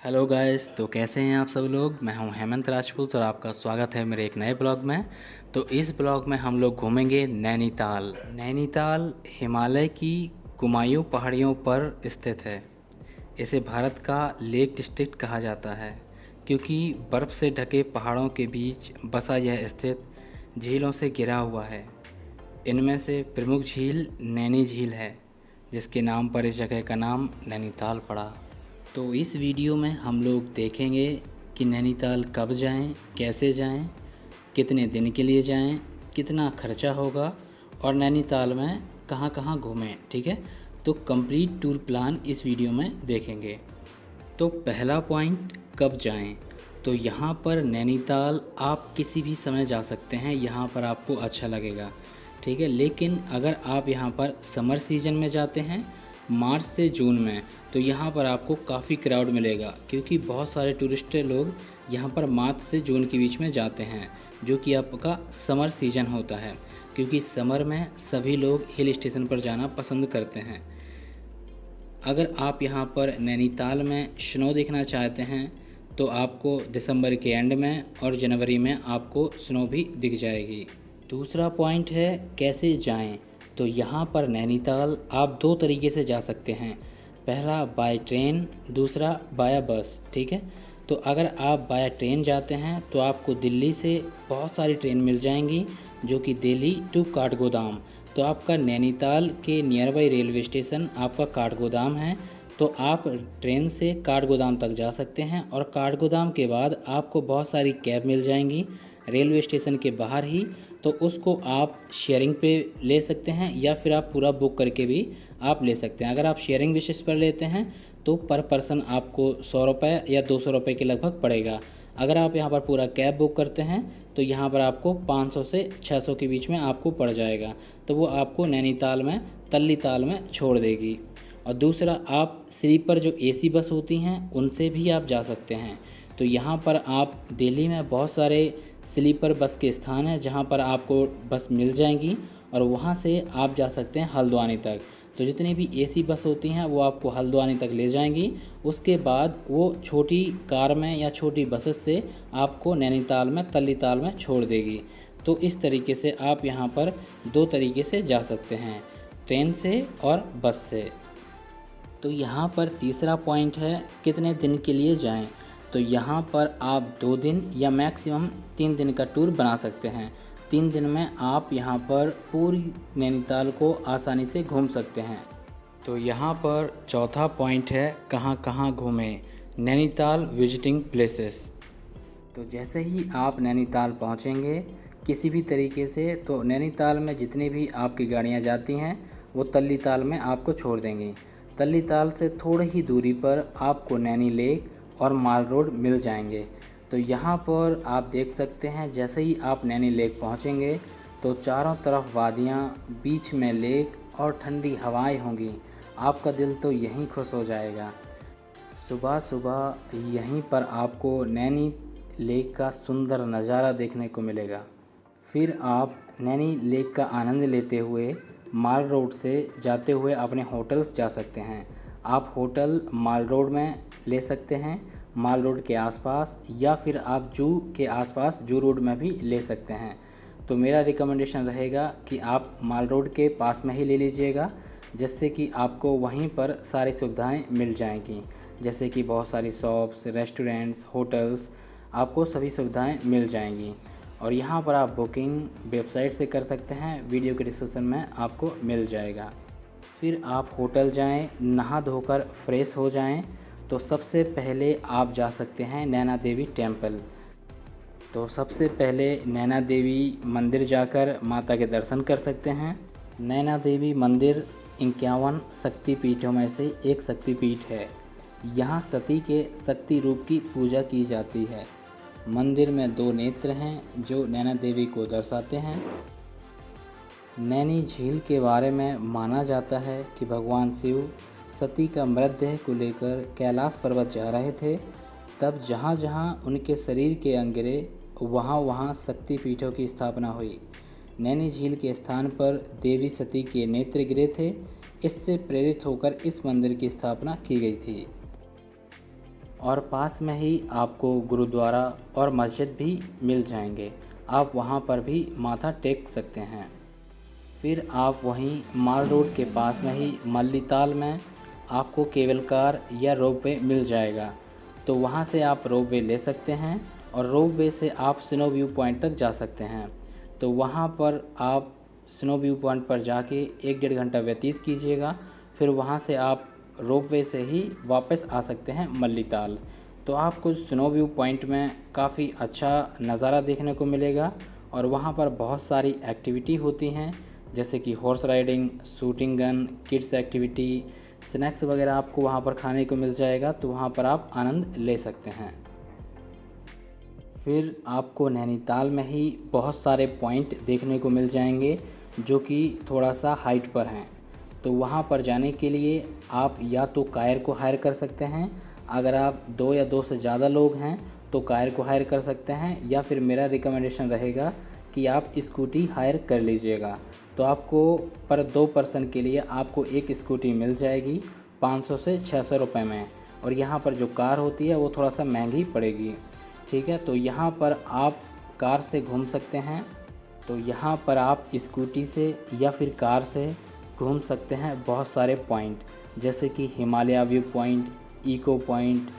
Hello guys, तो कैसे हैं आप सब लोग। मैं हूं हेमंत राजपूत और आपका स्वागत है मेरे एक नए ब्लॉग में। तो इस ब्लॉग में हम लोग घूमेंगे नैनीताल। नैनीताल हिमालय की कुमायूं पहाड़ियों पर स्थित है। इसे भारत का लेक डिस्ट्रिक्ट कहा जाता है क्योंकि बर्फ़ से ढके पहाड़ों के बीच बसा यह स्थित झीलों से घिरा हुआ है। इनमें से प्रमुख झील नैनी झील है, जिसके नाम पर इस जगह का नाम नैनीताल पड़ा। तो इस वीडियो में हम लोग देखेंगे कि नैनीताल कब जाएं, कैसे जाएं, कितने दिन के लिए जाएं, कितना खर्चा होगा और नैनीताल में कहां कहां घूमें। ठीक है, तो कंप्लीट टूर प्लान इस वीडियो में देखेंगे। तो पहला पॉइंट, कब जाएं। तो यहाँ पर नैनीताल आप किसी भी समय जा सकते हैं, यहाँ पर आपको अच्छा लगेगा। ठीक है, लेकिन अगर आप यहाँ पर समर सीजन में जाते हैं, मार्च से जून में, तो यहाँ पर आपको काफ़ी क्राउड मिलेगा क्योंकि बहुत सारे टूरिस्ट लोग यहाँ पर मार्च से जून के बीच में जाते हैं, जो कि आपका समर सीजन होता है। क्योंकि समर में सभी लोग हिल स्टेशन पर जाना पसंद करते हैं। अगर आप यहाँ पर नैनीताल में स्नो देखना चाहते हैं तो आपको दिसंबर के एंड में और जनवरी में आपको स्नो भी दिख जाएगी। दूसरा पॉइंट है कैसे जाएं। तो यहाँ पर नैनीताल आप दो तरीके से जा सकते हैं, पहला बाय ट्रेन, दूसरा बाया बस। ठीक है, तो अगर आप बाया ट्रेन जाते हैं तो आपको दिल्ली से बहुत सारी ट्रेन मिल जाएंगी, जो कि दिल्ली टू काठगोदाम। तो आपका नैनीताल के नियर बाई रेलवे स्टेशन आपका काठगोदाम है, तो आप ट्रेन से काठगोदाम तक जा सकते हैं। और काठगोदाम के बाद आपको बहुत सारी कैब मिल जाएंगी रेलवे स्टेशन के बाहर ही, तो उसको आप शेयरिंग पे ले सकते हैं या फिर आप पूरा बुक करके भी आप ले सकते हैं। अगर आप शेयरिंग बेसिस पर लेते हैं तो पर पर्सन आपको 100 रुपये या 200 रुपये के लगभग पड़ेगा। अगर आप यहाँ पर पूरा कैब बुक करते हैं तो यहाँ पर आपको 500 से 600 के बीच में आपको पड़ जाएगा, तो वो आपको नैनीताल में तल्लीताल में छोड़ देगी। और दूसरा, आप स्लीपर जो एसी बस होती हैं उनसे भी आप जा सकते हैं। तो यहाँ पर आप दिल्ली में बहुत सारे स्लीपर बस के स्थान हैं जहाँ पर आपको बस मिल जाएंगी और वहाँ से आप जा सकते हैं हल्द्वानी तक। तो जितनी भी एसी बस होती हैं वो आपको हल्द्वानी तक ले जाएंगी, उसके बाद वो छोटी कार में या छोटी बसेस से आपको नैनीताल में तल्लीताल में छोड़ देगी। तो इस तरीके से आप यहाँ पर दो तरीके से जा सकते हैं, ट्रेन से और बस से। तो यहाँ पर तीसरा पॉइंट है कितने दिन के लिए जाएं। तो यहाँ पर आप 2 दिन या मैक्सिमम 3 दिन का टूर बना सकते हैं। 3 दिन में आप यहाँ पर पूरी नैनीताल को आसानी से घूम सकते हैं। तो यहाँ पर चौथा पॉइंट है कहाँ कहाँ घूमें, नैनीताल विजिटिंग प्लेसेस। तो जैसे ही आप नैनीताल पहुँचेंगे किसी भी तरीके से, तो नैनीताल में जितनी भी आपकी गाड़ियाँ जाती हैं वो तल्लीताल में आपको छोड़ देंगी। तल्लीताल से थोड़ी ही दूरी पर आपको नैनी लेक और माल रोड मिल जाएंगे। तो यहाँ पर आप देख सकते हैं, जैसे ही आप नैनी लेक पहुँचेंगे तो चारों तरफ वादियाँ, बीच में लेक और ठंडी हवाएं होंगी। आपका दिल तो यहीं खुश हो जाएगा। सुबह सुबह यहीं पर आपको नैनी लेक का सुंदर नज़ारा देखने को मिलेगा। फिर आप नैनी लेक का आनंद लेते हुए माल रोड से जाते हुए अपने होटल्स जा सकते हैं। आप होटल माल रोड में ले सकते हैं, माल रोड के आसपास, या फिर आप जू के आसपास जू रोड में भी ले सकते हैं। तो मेरा रिकमेंडेशन रहेगा कि आप माल रोड के पास में ही ले लीजिएगा, जिससे कि आपको वहीं पर सारी सुविधाएं मिल जाएंगी, जैसे कि बहुत सारी शॉप्स, रेस्टोरेंट्स, होटल्स, आपको सभी सुविधाएं मिल जाएंगी। और यहाँ पर आप बुकिंग वेबसाइट से कर सकते हैं, वीडियो के डिस्क्रिप्शन में आपको मिल जाएगा। फिर आप होटल जाएं, नहा धोकर फ्रेश हो जाएं, तो सबसे पहले आप जा सकते हैं नैना देवी टेम्पल। तो सबसे पहले नैना देवी मंदिर जाकर माता के दर्शन कर सकते हैं। नैना देवी मंदिर 51 शक्तिपीठों में से एक शक्तिपीठ है। यहाँ सती के शक्ति रूप की पूजा की जाती है। मंदिर में 2 नेत्र हैं जो नैना देवी को दर्शाते हैं। नैनी झील के बारे में माना जाता है कि भगवान शिव सती का मृतदेह को लेकर कैलाश पर्वत जा रहे थे, तब जहाँ जहाँ उनके शरीर के अंग गिरे वहाँ वहाँ शक्तिपीठों की स्थापना हुई। नैनी झील के स्थान पर देवी सती के नेत्र गिरे थे, इससे प्रेरित होकर इस मंदिर की स्थापना की गई थी। और पास में ही आपको गुरुद्वारा और मस्जिद भी मिल जाएंगे, आप वहाँ पर भी माथा टेक सकते हैं। फिर आप वहीं माल रोड के पास में ही मल्लीताल में आपको केबल कार या रोपवे मिल जाएगा, तो वहाँ से आप रोपवे ले सकते हैं और रोपवे से आप स्नो व्यू पॉइंट तक जा सकते हैं। तो वहाँ पर आप स्नो व्यू पॉइंट पर जाके 1-1.5 घंटा व्यतीत कीजिएगा, फिर वहाँ से आप रोपवे से ही वापस आ सकते हैं मल्लीताल। तो आपको स्नो व्यू पॉइंट में काफ़ी अच्छा नज़ारा देखने को मिलेगा और वहाँ पर बहुत सारी एक्टिविटी होती हैं, जैसे कि horse riding, shooting gun, kids activity, snacks वगैरह आपको वहाँ पर खाने को मिल जाएगा, तो वहाँ पर आप आनंद ले सकते हैं। फिर आपको नैनीताल में ही बहुत सारे पॉइंट देखने को मिल जाएंगे जो कि थोड़ा सा हाइट पर हैं, तो वहाँ पर जाने के लिए आप या तो कायर को हायर कर सकते हैं, अगर आप 2 या 2 से ज़्यादा लोग हैं तो कायर को हायर कर सकते हैं, या फिर मेरा रिकमेंडेशन रहेगा कि आप स्कूटी हायर कर लीजिएगा। तो आपको पर 2 पर्सन के लिए आपको एक स्कूटी मिल जाएगी 500 से 600 रुपये में, और यहाँ पर जो कार होती है वो थोड़ा सा महंगी पड़ेगी। ठीक है, तो यहाँ पर आप कार से घूम सकते हैं, तो यहाँ पर आप स्कूटी से या फिर कार से घूम सकते हैं बहुत सारे पॉइंट, जैसे कि Himalaya view point, echo point,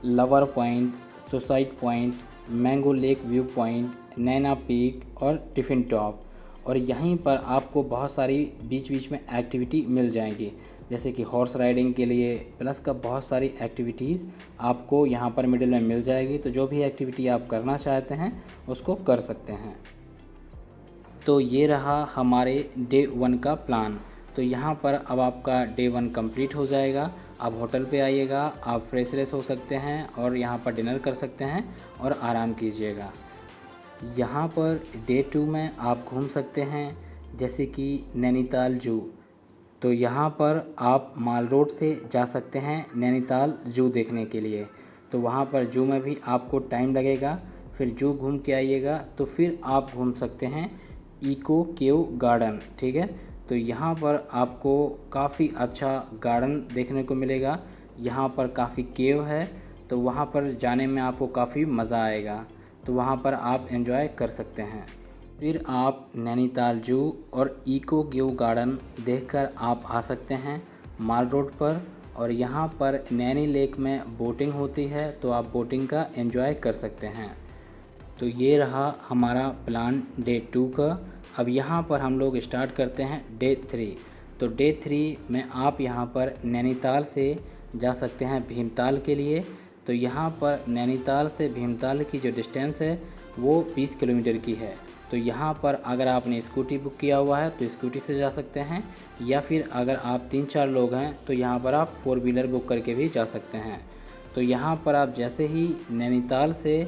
lover point, suicide point, mango lake view point, Naina peak और टिफ़िन टॉप। और यहीं पर आपको बहुत सारी बीच बीच में एक्टिविटी मिल जाएंगी, जैसे कि हॉर्स राइडिंग के लिए प्लस का बहुत सारी एक्टिविटीज़ आपको यहाँ पर मिडिल में मिल जाएगी, तो जो भी एक्टिविटी आप करना चाहते हैं उसको कर सकते हैं। तो ये रहा हमारे डे 1 का प्लान। तो यहाँ पर अब आपका डे 1 कंप्लीट हो जाएगा। आप होटल पे आइएगा, आप फ्रेश हो सकते हैं और यहाँ पर डिनर कर सकते हैं और आराम कीजिएगा। यहाँ पर डे 2 में आप घूम सकते हैं, जैसे कि नैनीताल जू। तो यहाँ पर आप माल रोड से जा सकते हैं नैनीताल जू देखने के लिए, तो वहाँ पर जू में भी आपको टाइम लगेगा। फिर जू घूम के आइएगा तो फिर आप घूम सकते हैं इको केव गार्डन। ठीक है, तो यहाँ पर आपको काफ़ी अच्छा गार्डन देखने को मिलेगा। यहाँ पर काफ़ी केव है, तो वहाँ पर जाने में आपको काफ़ी मज़ा आएगा, तो वहाँ पर आप एंजॉय कर सकते हैं। फिर आप नैनीताल जू और इको केव गार्डन देखकर आप आ सकते हैं माल रोड पर, और यहाँ पर नैनी लेक में बोटिंग होती है, तो आप बोटिंग का एंजॉय कर सकते हैं। तो ये रहा हमारा प्लान डे 2 का। अब यहाँ पर हम लोग स्टार्ट करते हैं डे 3। तो डे 3 में आप यहाँ पर नैनीताल से जा सकते हैं भीमताल के लिए। तो यहाँ पर नैनीताल से भीमताल की जो डिस्टेंस है वो 20 किलोमीटर की है। तो यहाँ पर अगर आपने स्कूटी बुक किया हुआ है तो स्कूटी से जा सकते हैं, या फिर अगर आप 3-4 लोग हैं तो यहाँ पर आप 4 व्हीलर बुक करके भी जा सकते हैं। तो यहाँ पर आप जैसे ही नैनीताल से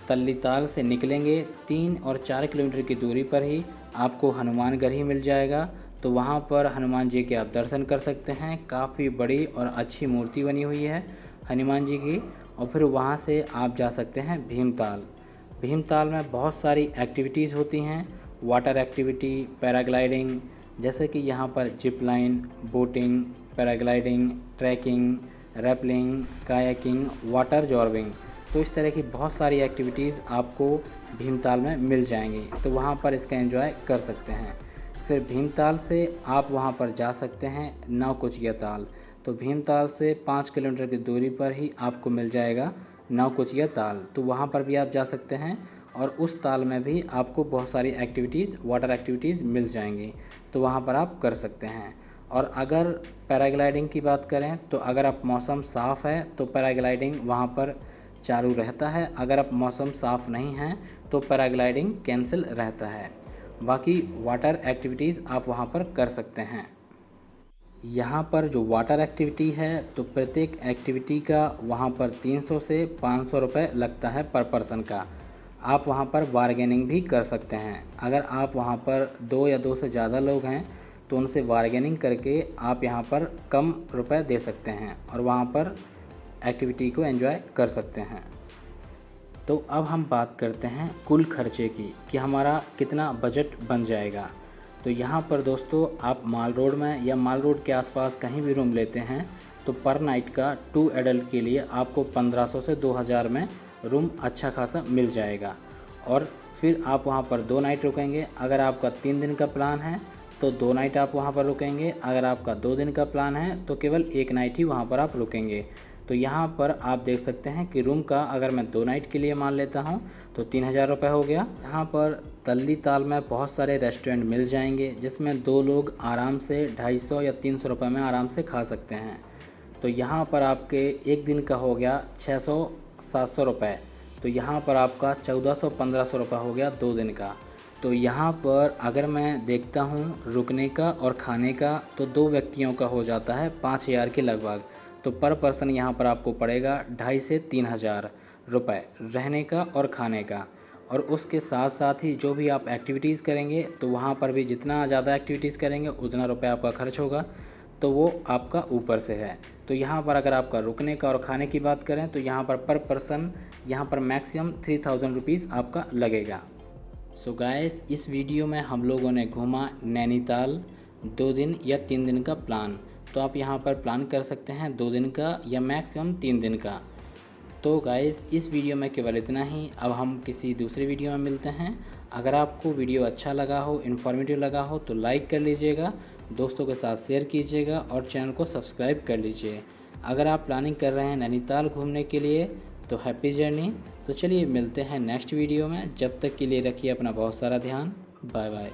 तल्लीताल से निकलेंगे 3 और 4 किलोमीटर की दूरी पर ही आपको हनुमानगढ़ ही मिल जाएगा। तो वहाँ पर हनुमान जी के आप दर्शन कर सकते हैं। काफ़ी बड़ी और अच्छी मूर्ति बनी हुई है हनुमान जी की। और फिर वहाँ से आप जा सकते हैं भीमताल। भीमताल में बहुत सारी एक्टिविटीज़ होती हैं, वाटर एक्टिविटी, पैराग्लाइडिंग, जैसे कि यहाँ पर zip line, boating, paragliding, trekking, rappelling, kayaking, water zorbing. तो इस तरह की बहुत सारी एक्टिविटीज़ आपको भीमताल में मिल जाएंगी, तो वहाँ पर इसका एंजॉय कर सकते हैं। फिर भीमताल से आप वहाँ पर जा सकते हैं नौकुचिया ताल। तो भीमताल से 5 किलोमीटर की दूरी पर ही आपको मिल जाएगा नौकुचिया ताल, तो वहाँ पर भी आप जा सकते हैं। और उस ताल में भी आपको बहुत सारी एक्टिविटीज़, वाटर एक्टिविटीज़ मिल जाएंगी, तो वहाँ पर आप कर सकते हैं। और अगर पैराग्लाइडिंग की बात करें तो अगर आप मौसम साफ़ है तो पैराग्लाइडिंग वहाँ पर चालू रहता है, अगर आप मौसम साफ़ नहीं है तो पैराग्लाइडिंग कैंसिल रहता है। बाकी वाटर एक्टिविटीज़ आप वहाँ पर कर सकते हैं। यहाँ पर जो वाटर एक्टिविटी है तो प्रत्येक एक्टिविटी का वहाँ पर 300 से 500 रुपये लगता है पर पर्सन का। आप वहाँ पर बारगेनिंग भी कर सकते हैं। अगर आप वहाँ पर 2 या 2 से ज़्यादा लोग हैं तो उनसे बारगेनिंग करके आप यहाँ पर कम रुपए दे सकते हैं और वहाँ पर एक्टिविटी को एंजॉय कर सकते हैं। तो अब हम बात करते हैं कुल खर्चे की कि हमारा कितना बजट बन जाएगा। तो यहाँ पर दोस्तों आप माल रोड में या माल रोड के आसपास कहीं भी रूम लेते हैं तो पर नाइट का 2 एडल्ट के लिए आपको 1500 से 2000 में रूम अच्छा खासा मिल जाएगा। और फिर आप वहाँ पर 2 नाइट रुकेंगे। अगर आपका 3 दिन का प्लान है तो 2 नाइट आप वहाँ पर रुकेंगे। अगर आपका 2 दिन का प्लान है तो केवल 1 नाइट ही वहाँ पर आप रुकेंगे। तो यहाँ पर आप देख सकते हैं कि रूम का अगर मैं 2 नाइट के लिए मान लेता हूँ तो 3000 रुपये हो गया। यहाँ पर तल्ली ताल में बहुत सारे रेस्टोरेंट मिल जाएंगे जिसमें 2 लोग आराम से 250 या 300 रुपये में आराम से खा सकते हैं। तो यहाँ पर आपके एक दिन का हो गया 600-700 रुपये। तो यहाँ पर आपका 1400-1500 रुपये हो गया 2 दिन का। तो यहाँ पर अगर मैं देखता हूँ रुकने का और खाने का तो 2 व्यक्तियों का हो जाता है 5000 के लगभग। तो पर पर्सन यहाँ पर आपको पड़ेगा 2500 से 3000 रुपये रहने का और खाने का। और उसके साथ साथ ही जो भी आप एक्टिविटीज़ करेंगे तो वहाँ पर भी जितना ज़्यादा एक्टिविटीज़ करेंगे उतना रुपया आपका खर्च होगा, तो वो आपका ऊपर से है। तो यहाँ पर अगर आपका रुकने का और खाने की बात करें तो यहाँ पर पर्सन यहाँ पर मैक्सिमम 3000 रुपीज़ आपका लगेगा। सो गाइस, इस वीडियो में हम लोगों ने घूमा नैनीताल 2 दिन या 3 दिन का प्लान। तो आप यहाँ पर प्लान कर सकते हैं 2 दिन का या मैक्सिमम 3 दिन का। तो गाइस, इस वीडियो में केवल इतना ही। अब हम किसी दूसरे वीडियो में मिलते हैं। अगर आपको वीडियो अच्छा लगा हो, इन्फॉर्मेटिव लगा हो तो लाइक कर लीजिएगा, दोस्तों के साथ शेयर कीजिएगा और चैनल को सब्सक्राइब कर लीजिए। अगर आप प्लानिंग कर रहे हैं नैनीताल घूमने के लिए तो हैप्पी जर्नी। तो चलिए मिलते हैं नेक्स्ट वीडियो में। जब तक के लिए रखिए अपना बहुत सारा ध्यान। Bye bye.